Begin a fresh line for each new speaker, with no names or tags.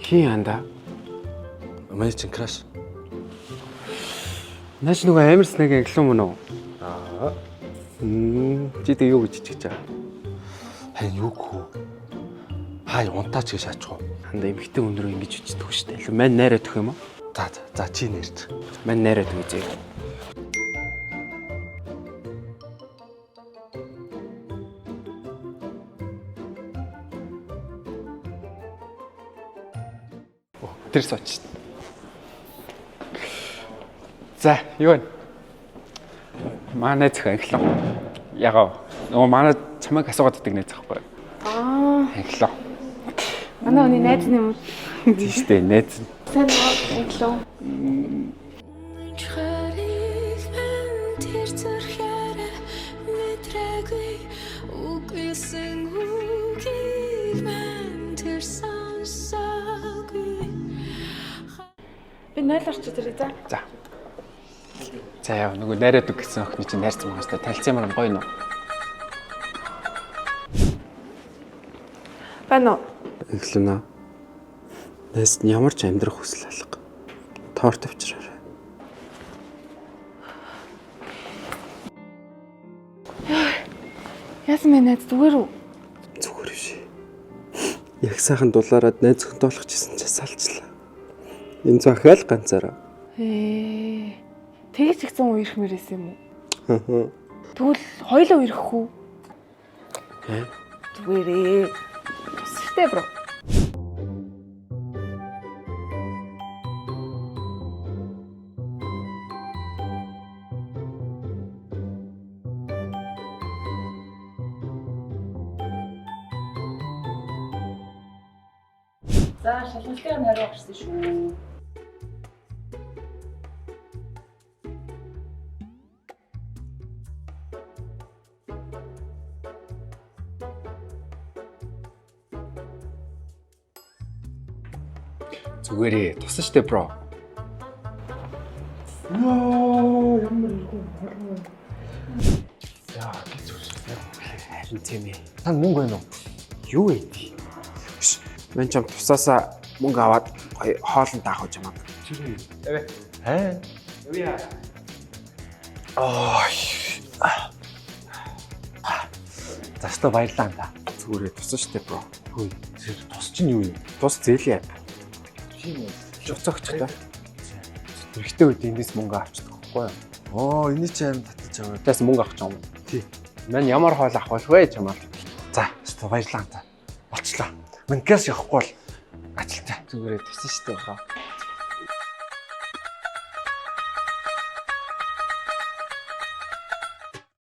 Хин янда.
Манай чин краш.
Наач нөгөө амар снэгийн гэлэн мөн үү?
Аа.
Чи тэг юу гэж чиж байгаа?
Харин юу гэх вэ? Хай унтаач гэж шаачих уу?
Ханда эмхтэй өнрөө ингэж үчдэг шүү дээ. Мань найраад өгөх юм уу?
За чи нэрч.
Мань найраад өгье. Тэр сууч. За, юу вэ? Манай зөх англоо. Ягаа. Нөгөө манай чамайг асуугаад байдаг найз байхгүй. Англоо.
Манай өний найз юм уу?
Тийш дээ, найз.
Сайн англоо. Би 0 орчод ирээ за.
За. За яа, нөгөө найраад үг гэсэн охины чинь найрцсан байгаа хэвээр танилцсан юм гоё нөө.
Бано.
Эхлэнэ. Нэст ямар ч амьдрах хүсэл алга. Торт авчраарай.
Яасан бэ найз зүгээр үү?
Зүгээр биш. Яг сайхан дулаараад найз зөвхөн болгочихсон ч салчлаа. Энэ захиал ганцаараа.
Тэгж ихсэн үерх мэрээс юм уу?
Аа.
Тэгвэл хоёлоо үерхэх үү?
Э?
Зүгээрээ. Тусахтай бро.
За шалгалтын хариу гарсан шүү.
Зүгээрээ туссан штэ бро.
Яа, ямар их хорвоо. Яа, гэж үстэй.
Харин тийм ээ.
Та мөнгө байна уу?
Юу вэ? Биш. Мэн чам тусаасаа мөнгө аваад гоё хоолнд даах гэж юм аа. Эвэ.
Хаа?
Явъя.
Заста баярлаа та.
Зүгээрээ туссан штэ бро.
Хөөе. Тус чинь юу юм?
Тус зээлээ.
Тийм үү.
Жоцогч та. Эрэгтэй үед эндээс мөнгө авчдаг байхгүй юу?
Эний чи аим татаж аваад.
Тэс мөнгө авах гэж юм.
Тий.
Мань ямар хоол авах вэ чамаа?
За, заста баярлаа та. Болчлоо. Мэн гэс явахгүй бол ажилтаа.
Зүгээрээ туссан штэ бро.